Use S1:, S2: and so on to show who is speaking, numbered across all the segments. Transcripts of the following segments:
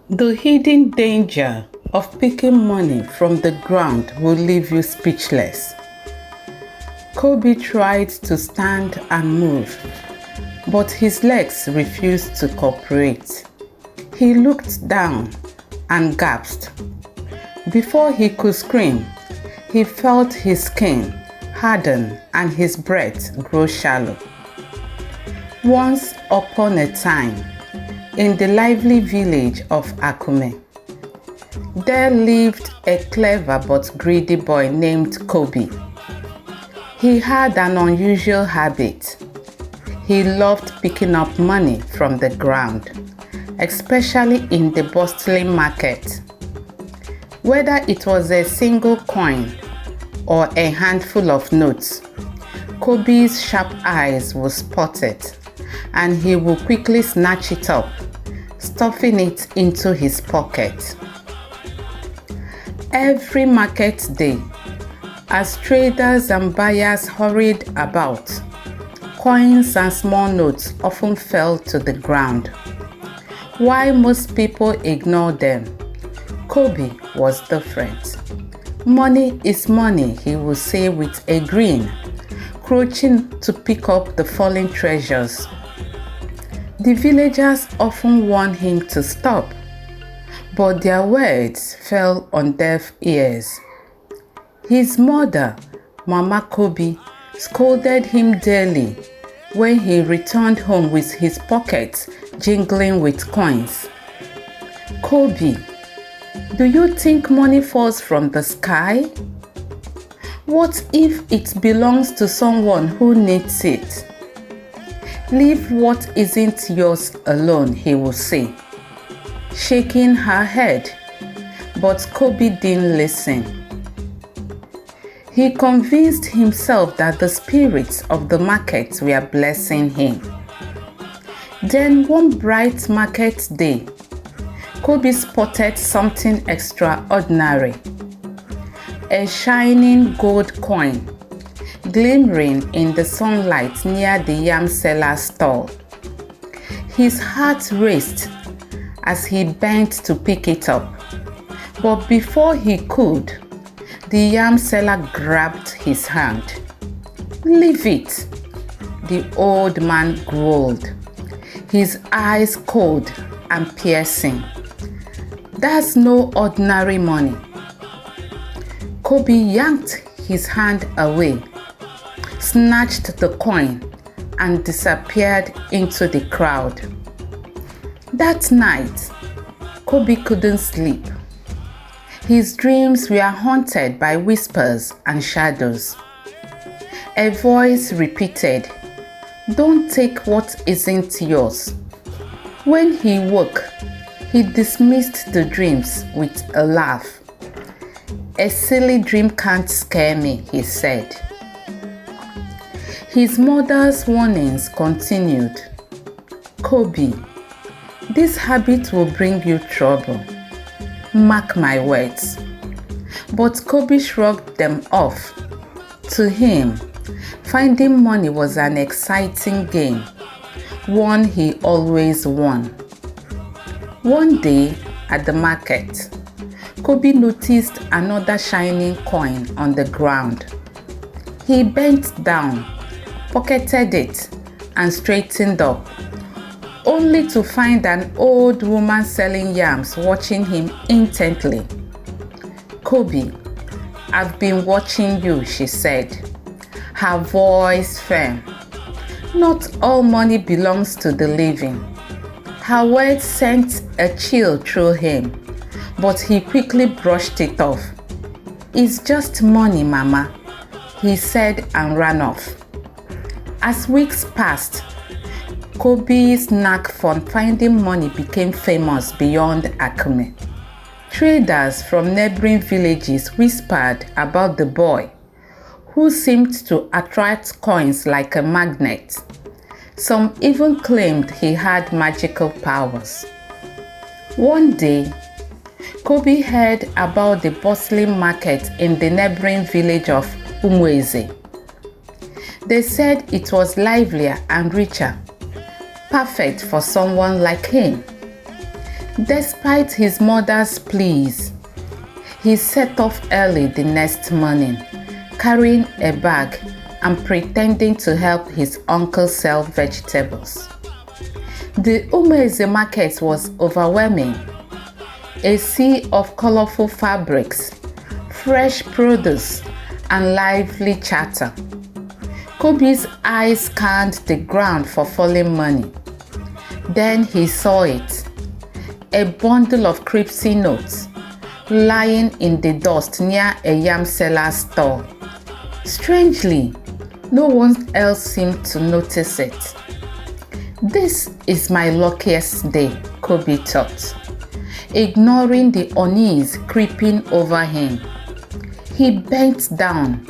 S1: The hidden danger of picking money from the ground will leave you speechless. Kobi tried to stand and move, but his legs refused to cooperate. He looked down and gasped. Before he could scream, he felt his skin harden and his breath grow shallow. Once upon a time, in the lively village of Akume, there lived a clever but greedy boy named Kobi. He had an unusual habit. He loved picking up money from the ground, especially in the bustling market. Whether it was a single coin or a handful of notes, Kobi's sharp eyes would spot it, and he would quickly snatch it up, stuffing it into his pocket. Every market day, as traders and buyers hurried about, coins and small notes often fell to the ground. While most people ignored them, Kobi was different. "Money is money," he would say with a grin, crouching to pick up the fallen treasures. The villagers often warned him to stop, but their words fell on deaf ears. His mother, Mama Kobi, scolded him daily when he returned home with his pockets jingling with coins. "Kobi, do you think money falls from the sky? What if it belongs to someone who needs it? Leave what isn't yours alone," he would say, shaking her head, but Kobi didn't listen. He convinced himself that the spirits of the market were blessing him. Then one bright market day, Kobi spotted something extraordinary. A shining gold coin glimmering in the sunlight near the yam seller's stall. His heart raced as he bent to pick it up, but before he could, the yam seller grabbed his hand. "Leave it," the old man growled, his eyes cold and piercing. "That's no ordinary money." Kobi yanked his hand away, snatched the coin, and disappeared into the crowd. That night, Kobi couldn't sleep. His dreams were haunted by whispers and shadows. A voice repeated, "Don't take what isn't yours." When he woke, he dismissed the dreams with a laugh. "A silly dream can't scare me," he said. His mother's warnings continued. "Kobi, this habit will bring you trouble. Mark my words." But Kobi shrugged them off. To him, finding money was an exciting game, one he always won. One day at the market, Kobi noticed another shining coin on the ground. He bent down, pocketed it, and straightened up, only to find an old woman selling yams watching him intently. "Kobi, I've been watching you," she said, her voice firm. "Not all money belongs to the living." Her words sent a chill through him, but he quickly brushed it off. "It's just money, Mama," he said and ran off. As weeks passed, Kobi's knack for finding money became famous beyond Akume. Traders from neighboring villages whispered about the boy, who seemed to attract coins like a magnet. Some even claimed he had magical powers. One day, Kobi heard about the bustling market in the neighboring village of Umweze. They said it was livelier and richer, perfect for someone like him. Despite his mother's pleas, he set off early the next morning, carrying a bag and pretending to help his uncle sell vegetables. The Umeze market was overwhelming. A sea of colorful fabrics, fresh produce, and lively chatter. Kobi's eyes scanned the ground for fallen money. Then he saw it, a bundle of crypty notes lying in the dust near a yam seller's store. Strangely, no one else seemed to notice it. This is my luckiest day, Kobi thought, ignoring the unease creeping over him. He bent down,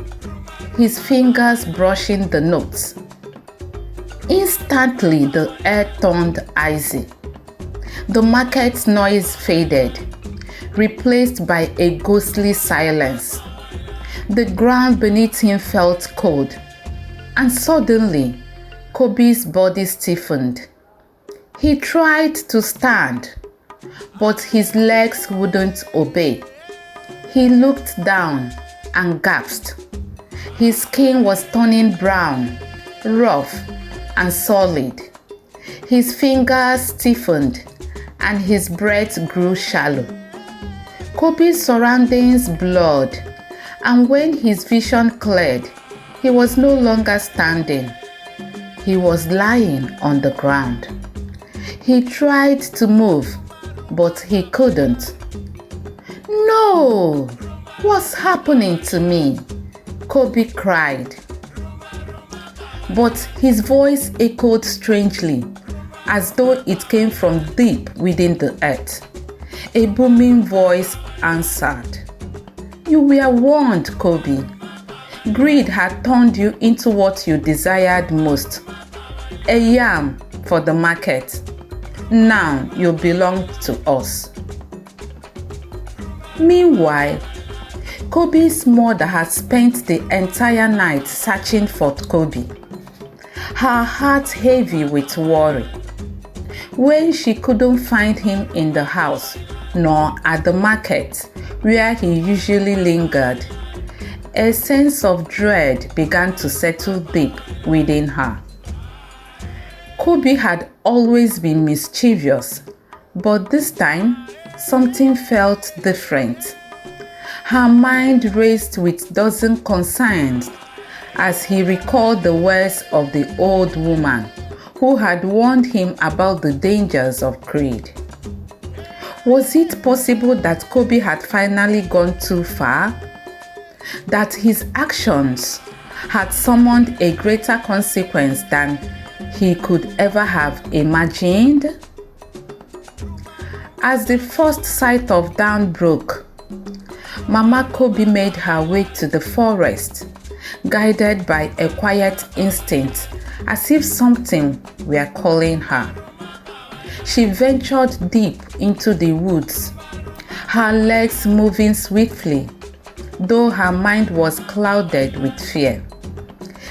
S1: his fingers brushing the notes. Instantly, the air turned icy. The market's noise faded, replaced by a ghostly silence. The ground beneath him felt cold, and suddenly, Kobi's body stiffened. He tried to stand, but his legs wouldn't obey. He looked down and gasped. His skin was turning brown, rough, and solid. His fingers stiffened, and his breath grew shallow. Kobi's surroundings blurred, and when his vision cleared, he was no longer standing. He was lying on the ground. He tried to move, but he couldn't. "No! What's happening to me?" Kobi cried. But his voice echoed strangely, as though it came from deep within the earth. A booming voice answered. "You were warned, Kobi. Greed had turned you into what you desired most. A yam for the market. Now you belong to us." Meanwhile, Kobi's mother had spent the entire night searching for Kobi, her heart heavy with worry. When she couldn't find him in the house, nor at the market where he usually lingered, a sense of dread began to settle deep within her. Kobi had always been mischievous, but this time something felt different. Her mind raced with dozen concerns as he recalled the words of the old woman who had warned him about the dangers of greed. Was it possible that Kobi had finally gone too far? That his actions had summoned a greater consequence than he could ever have imagined? As the first sight of dawn broke, Mama Kobi made her way to the forest, guided by a quiet instinct, as if something were calling her. She ventured deep into the woods, her legs moving swiftly, though her mind was clouded with fear.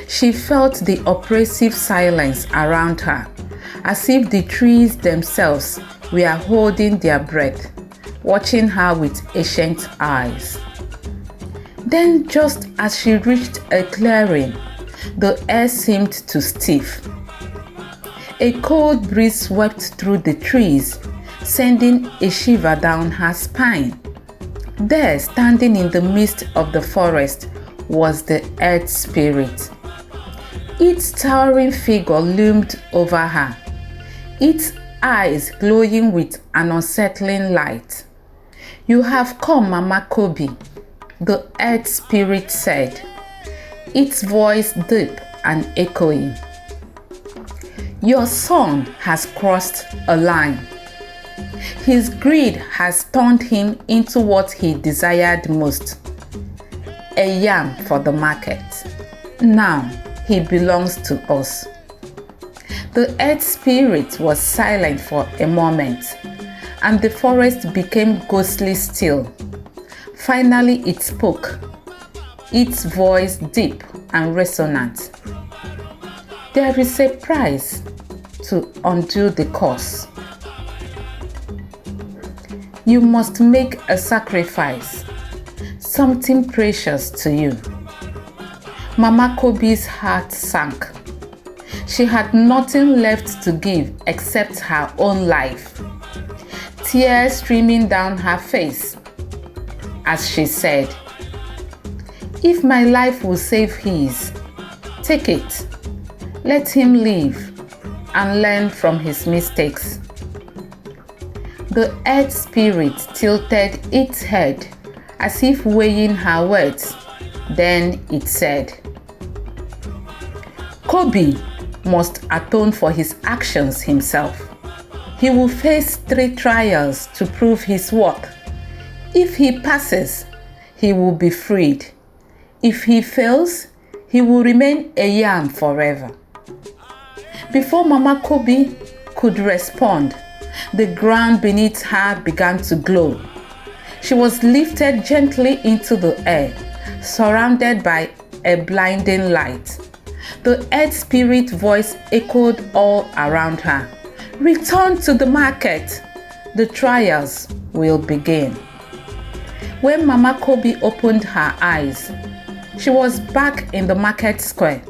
S1: She felt the oppressive silence around her, as if the trees themselves were holding their breath, watching her with ancient eyes. Then, just as she reached a clearing, the air seemed to stiff. A cold breeze swept through the trees, sending a shiver down her spine. There, standing in the midst of the forest, was the earth spirit. Its towering figure loomed over her, its eyes glowing with an unsettling light. "You have come, Mama Kobi," the earth spirit said, its voice deep and echoing. "Your son has crossed a line. His greed has turned him into what he desired most, a yam for the market. Now he belongs to us." The earth spirit was silent for a moment, and the forest became ghostly still. Finally it spoke, its voice deep and resonant. "There is a price to undo the curse." You must make a sacrifice, something precious to you. Mama Kobi's heart sank. She had nothing left to give except her own life. Tears streaming down her face as she said, "If my life will save his, take it. Let him live and learn from his mistakes." The earth spirit tilted its head as if weighing her words. Then it said, "Kobi must atone for his actions himself. He will face 3 trials to prove his worth. If he passes, he will be freed. If he fails, he will remain a yam forever." Before Mama Kobi could respond, the ground beneath her began to glow. She was lifted gently into the air, surrounded by a blinding light. The earth spirit voice echoed all around her. "Return to the market. The trials will begin." When Mama Kobi opened her eyes, she was back in the market square,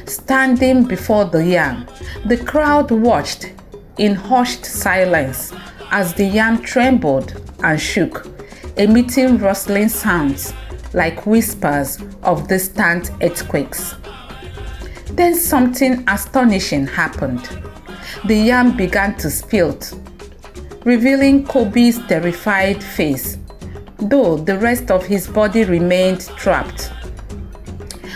S1: standing before the yam. The crowd watched in hushed silence as the yam trembled and shook, emitting rustling sounds like whispers of distant earthquakes. Then something astonishing happened. The yam began to spilt, revealing Kobi's terrified face, though the rest of his body remained trapped.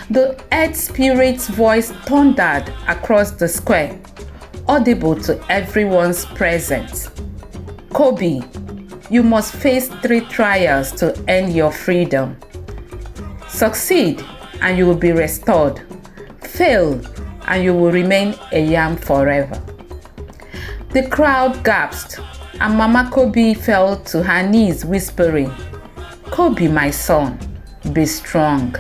S1: The earth spirit's voice thundered across the square, audible to everyone's present. "Kobi, you must face 3 trials to earn your freedom. Succeed and you will be restored. Fail and you will remain a yam forever." The crowd gasped and Mama Kobi fell to her knees whispering, "Kobi, my son, be strong."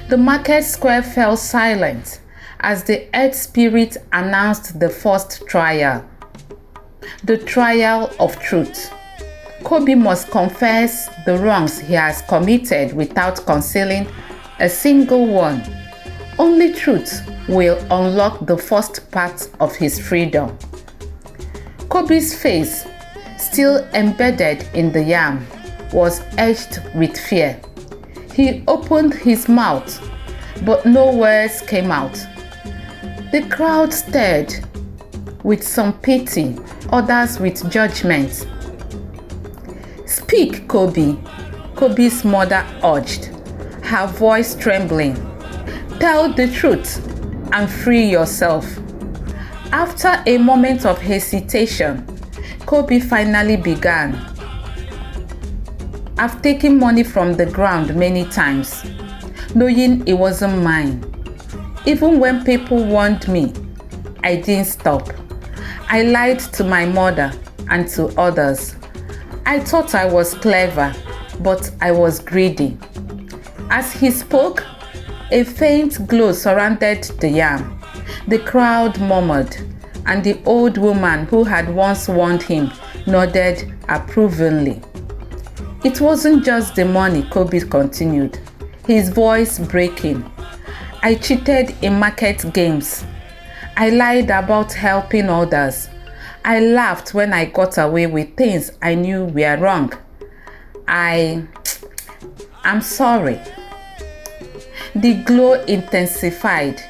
S1: The market square fell silent as the earth spirit announced the first trial, the trial of truth. Kobi must confess the wrongs he has committed without concealing a single one. Only truth will unlock the first part of his freedom. Kobi's face, still embedded in the yam, was etched with fear. He opened his mouth, but no words came out. The crowd stared, with some pity, others with judgment. "Speak, Kobi," Kobi's mother urged, her voice trembling. "Tell the truth and free yourself." After a moment of hesitation, Kobi finally began. "I've taken money from the ground many times, knowing it wasn't mine. Even when people warned me, I didn't stop. I lied to my mother and to others. I thought I was clever, but I was greedy." As he spoke, a faint glow surrounded the yam. The crowd murmured, and the old woman who had once warned him nodded approvingly. "It wasn't just the money," Kobi continued, his voice breaking. "I cheated in market games. I lied about helping others. I laughed when I got away with things I knew were wrong. I'm sorry." The glow intensified,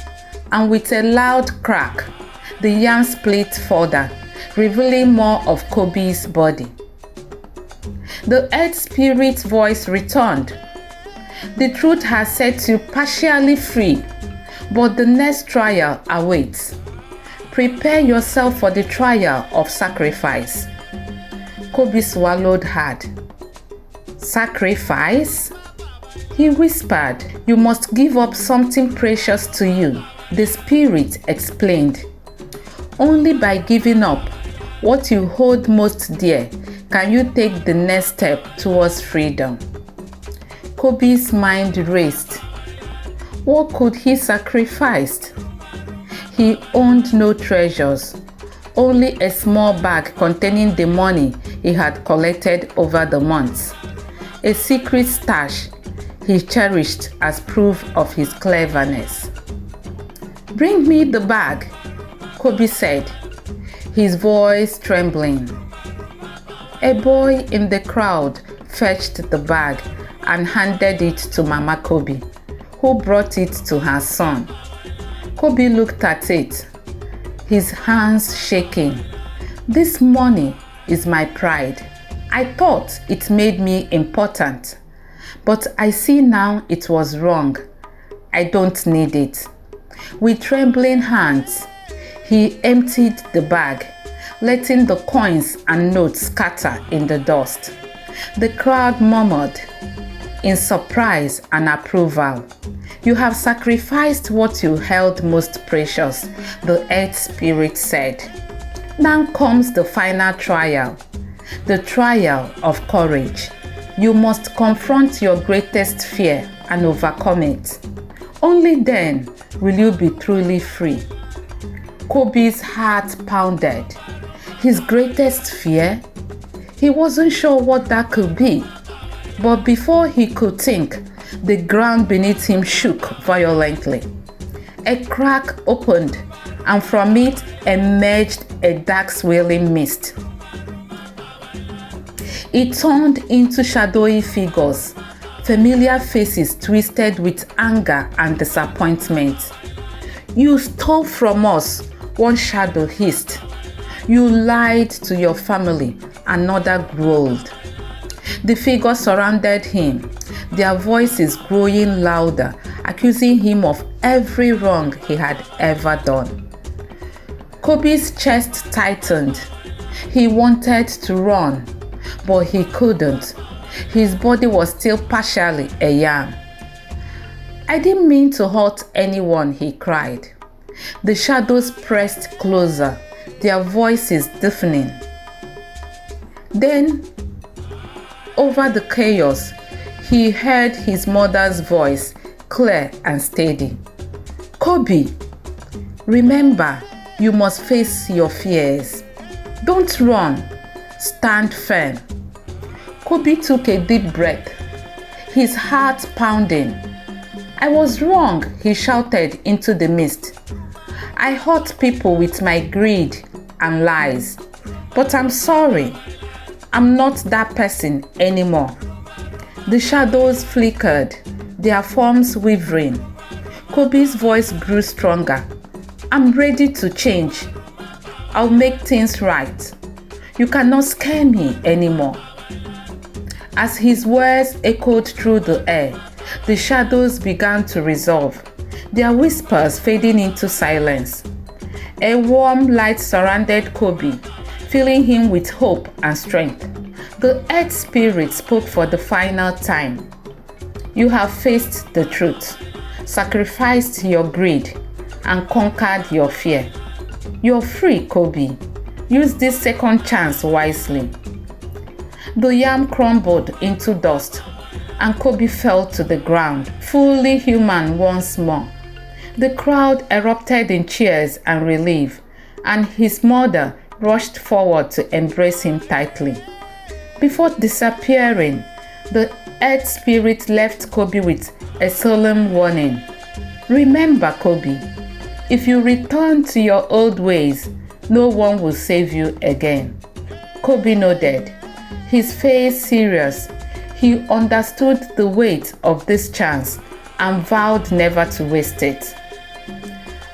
S1: and with a loud crack, the yam split further, revealing more of Kobi's body. The earth spirit's voice returned. "The truth has set you partially free, but the next trial awaits. Prepare yourself for the trial of sacrifice." Kobi swallowed hard. "Sacrifice?" he whispered. "You must give up something precious to you," the spirit explained. "Only by giving up what you hold most dear can you take the next step towards freedom." Kobi's mind raced. What could he sacrifice? He owned no treasures, only a small bag containing the money he had collected over the months. A secret stash he cherished as proof of his cleverness. "Bring me the bag," Kobi said, his voice trembling. A boy in the crowd fetched the bag and handed it to Mama Kobi, who brought it to her son. Kobi looked at it, his hands shaking. "This money is my pride. I thought it made me important, but I see now it was wrong. I don't need it." With trembling hands, he emptied the bag, letting the coins and notes scatter in the dust. The crowd murmured in surprise and approval. "You have sacrificed what you held most precious," the earth spirit said. "Now comes the final trial, the trial of courage. You must confront your greatest fear and overcome it. Only then will you be truly free." Kobi's heart pounded. His greatest fear? He wasn't sure what that could be. But before he could think, the ground beneath him shook violently. A crack opened, and from it emerged a dark swirling mist. It turned into shadowy figures, familiar faces twisted with anger and disappointment. "You stole from us," one shadow hissed. "You lied to your family," another growled. The figures surrounded him, their voices growing louder, accusing him of every wrong he had ever done. Kobi's chest tightened. He wanted to run, but he couldn't. His body was still partially a yam. "I didn't mean to hurt anyone," he cried. The shadows pressed closer, their voices deafening. Then, over the chaos, he heard his mother's voice, clear and steady. "Kobi, remember, you must face your fears. Don't run. Stand firm." Kobi took a deep breath, his heart pounding. "I was wrong," he shouted into the mist. "I hurt people with my greed and lies. But I'm sorry. I'm not that person anymore." The shadows flickered, their forms wavering. Kobi's voice grew stronger. "I'm ready to change. I'll make things right. You cannot scare me anymore." As his words echoed through the air, the shadows began to resolve, their whispers fading into silence. A warm light surrounded Kobi, filling him with hope and strength. The earth spirit spoke for the final time. "You have faced the truth, sacrificed your greed, and conquered your fear. You're free, Kobi. Use this second chance wisely." The yam crumbled into dust, and Kobi fell to the ground, fully human once more. The crowd erupted in cheers and relief, and his mother rushed forward to embrace him tightly. Before disappearing, the earth spirit left Kobi with a solemn warning. "Remember, Kobi, if you return to your old ways, no one will save you again." Kobi nodded, his face serious. He understood the weight of this chance and vowed never to waste it.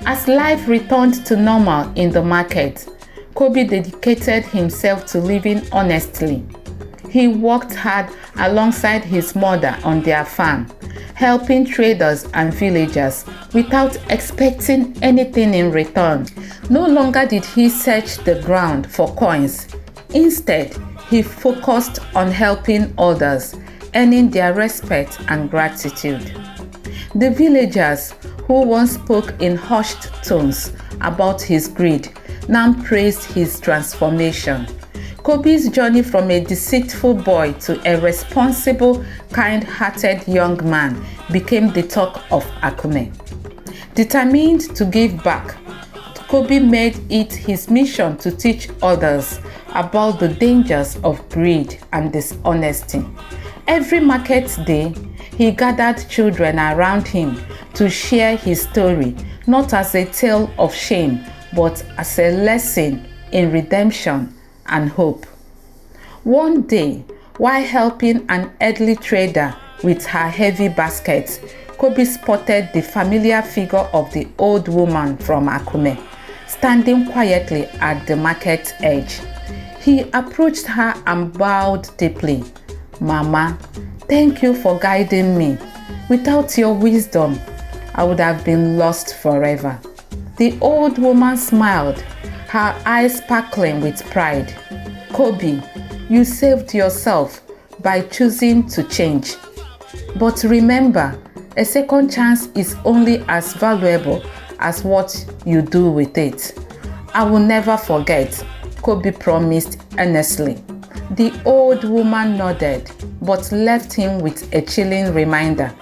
S1: As life returned to normal in the market, Kobi dedicated himself to living honestly. He worked hard alongside his mother on their farm, helping traders and villagers without expecting anything in return. No longer did he search the ground for coins. Instead, he focused on helping others, earning their respect and gratitude. The villagers, who once spoke in hushed tones about his greed, now praised his transformation. Kobi's journey from a deceitful boy to a responsible, kind-hearted young man became the talk of Akume. Determined to give back, Kobi made it his mission to teach others about the dangers of greed and dishonesty. Every market day, he gathered children around him to share his story, not as a tale of shame, but as a lesson in redemption and hope. One day, while helping an elderly trader with her heavy basket, Kobi spotted the familiar figure of the old woman from Akume, standing quietly at the market edge. He approached her and bowed deeply. "Mama, thank you for guiding me. Without your wisdom, I would have been lost forever." The old woman smiled, her eyes sparkling with pride. "Kobi, you saved yourself by choosing to change. But remember, a second chance is only as valuable as what you do with it." "I will never forget," Kobi promised earnestly. The old woman nodded, but left him with a chilling reminder.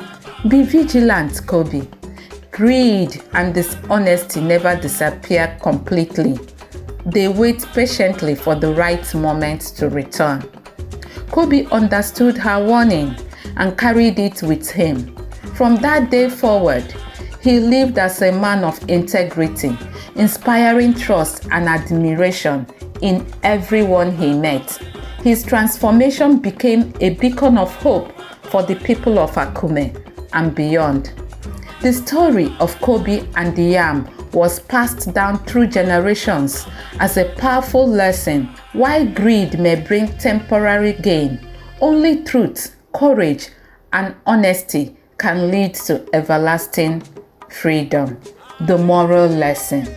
S1: Be vigilant, Kobi. Greed and dishonesty never disappear completely. They wait patiently for the right moment to return. Kobi understood her warning and carried it with him. From that day forward, he lived as a man of integrity, inspiring trust and admiration in everyone he met. His transformation became a beacon of hope for the people of Akume and beyond. The story of Kobi and the yam was passed down through generations as a powerful lesson. While greed may bring temporary gain, only truth, courage, and honesty can lead to everlasting freedom. The moral lesson.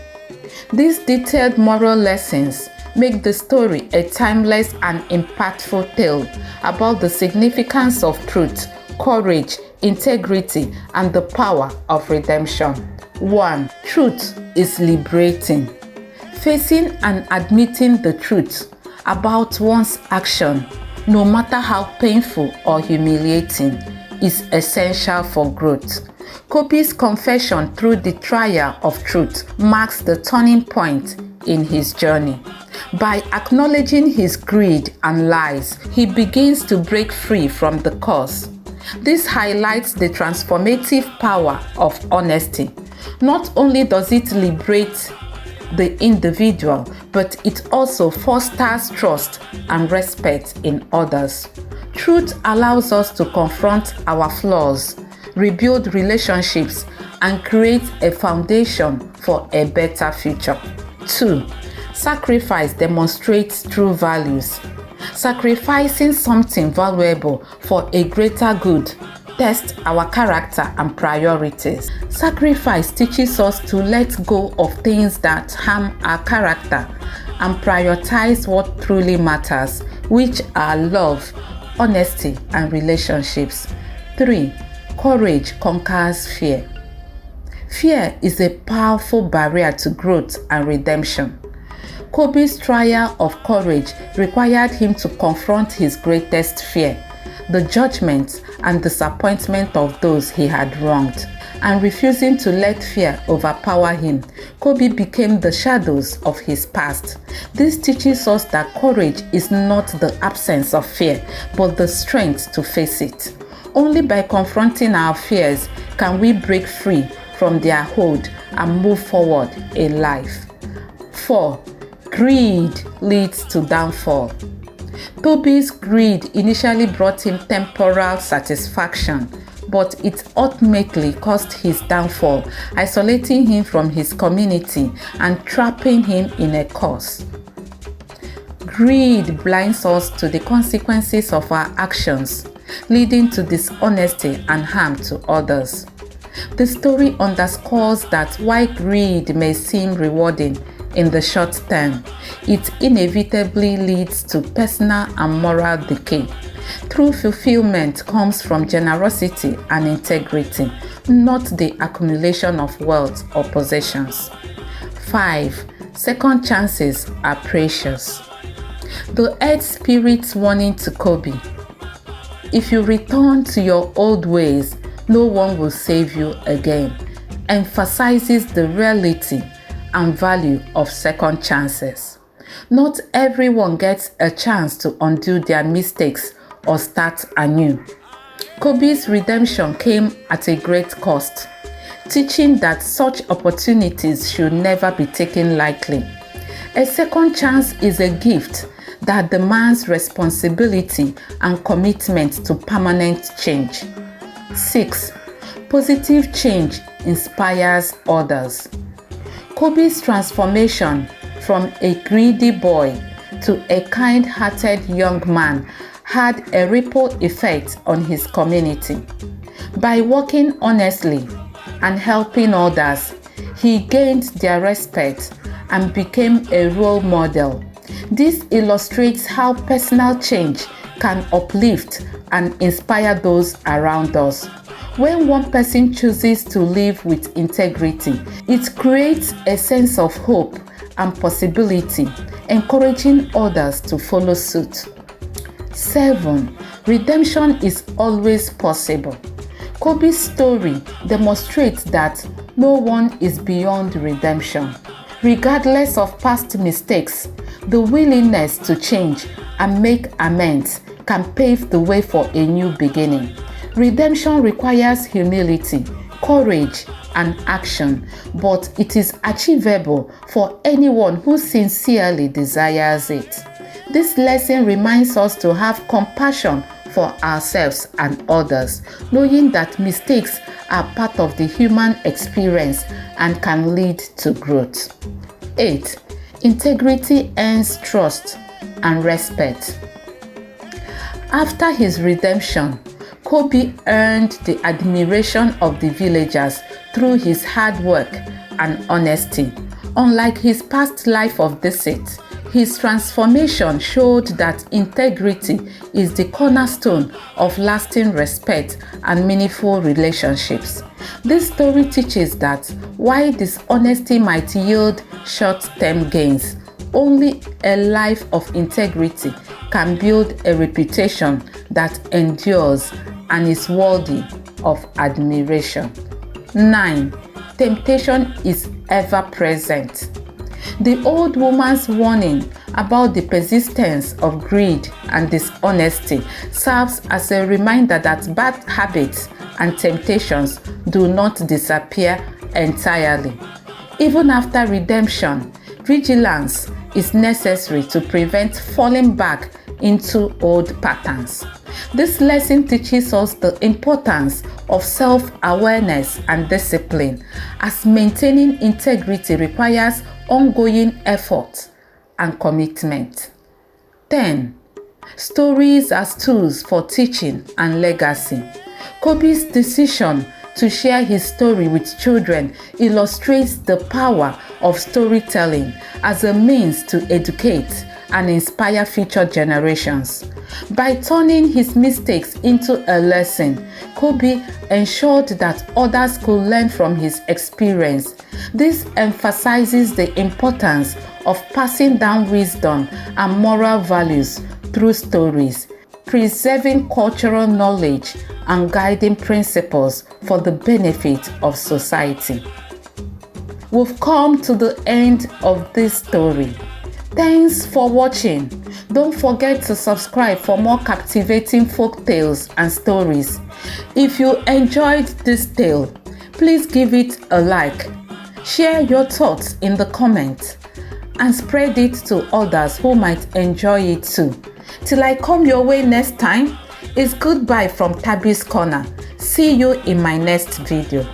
S1: These detailed moral lessons make the story a timeless and impactful tale about the significance of truth, courage, integrity, and the power of redemption. 1. Truth is liberating. Facing and admitting the truth about one's action, no matter how painful or humiliating, is essential for growth. Kobi's confession through the trial of truth marks the turning point in his journey. By acknowledging his greed and lies, he begins to break free from the curse. This highlights the transformative power of honesty. Not only does it liberate the individual, but it also fosters trust and respect in others. Truth allows us to confront our flaws, rebuild relationships, and create a foundation for a better future. 2. Sacrifice demonstrates true values. Sacrificing something valuable for a greater good tests our character and priorities. Sacrifice teaches us to let go of things that harm our character and prioritize what truly matters, which are love, honesty, and relationships. 3. Courage conquers fear. Fear is a powerful barrier to growth and redemption. Kobi's trial of courage required him to confront his greatest fear, the judgment and disappointment of those he had wronged. And refusing to let fear overpower him, Kobi became the shadows of his past. This teaches us that courage is not the absence of fear, but the strength to face it. Only by confronting our fears can we break free from their hold and move forward in life. 4. Greed leads to downfall. Kobi's greed initially brought him temporal satisfaction, but it ultimately caused his downfall, isolating him from his community and trapping him in a curse. Greed blinds us to the consequences of our actions, leading to dishonesty and harm to others. The story underscores that while greed may seem rewarding in the short term, it inevitably leads to personal and moral decay. True fulfillment comes from generosity and integrity, not the accumulation of wealth or possessions. 5. Second chances are precious. The Earth Spirit's warning to Kobi: if you return to your old ways, no one will save you again, emphasizes the reality and value of second chances. Not everyone gets a chance to undo their mistakes or start anew. Kobi's redemption came at a great cost, teaching that such opportunities should never be taken lightly. A second chance is a gift that demands responsibility and commitment to permanent change. 6. Positive change inspires others. Kobi's transformation from a greedy boy to a kind-hearted young man had a ripple effect on his community. By working honestly and helping others, he gained their respect and became a role model. This illustrates how personal change can uplift and inspire those around us. When one person chooses to live with integrity, it creates a sense of hope and possibility, encouraging others to follow suit. 7. Redemption is always possible. Kobi's story demonstrates that no one is beyond redemption. Regardless of past mistakes, the willingness to change and make amends can pave the way for a new beginning. Redemption requires humility, courage, and action, but it is achievable for anyone who sincerely desires it. This lesson reminds us to have compassion for ourselves and others, knowing that mistakes are part of the human experience and can lead to growth. 8. Integrity earns trust and respect. After his redemption, Kobi earned the admiration of the villagers through his hard work and honesty. Unlike his past life of deceit, his transformation showed that integrity is the cornerstone of lasting respect and meaningful relationships. This story teaches that while dishonesty might yield short-term gains, only a life of integrity can build a reputation that endures and is worthy of admiration. 9. Temptation is ever present. The old woman's warning about the persistence of greed and dishonesty serves as a reminder that bad habits and temptations do not disappear entirely. Even after redemption, vigilance is necessary to prevent falling back into old patterns. This lesson teaches us the importance of self-awareness and discipline, as maintaining integrity requires ongoing effort and commitment. 10. Stories as tools for teaching and legacy. Kobi's decision to share his story with children illustrates the power of storytelling as a means to educate and inspire future generations. By turning his mistakes into a lesson, Kobi ensured that others could learn from his experience. This emphasizes the importance of passing down wisdom and moral values through stories, preserving cultural knowledge and guiding principles for the benefit of society. We've come to the end of this story. Thanks for watching. Don't forget to subscribe for more captivating folk tales and stories. If you enjoyed this tale, please give it a like. Share your thoughts in the comments and spread it to others who might enjoy it too. Till I come your way next time, it's goodbye from Tabby's Corner. See you in my next video.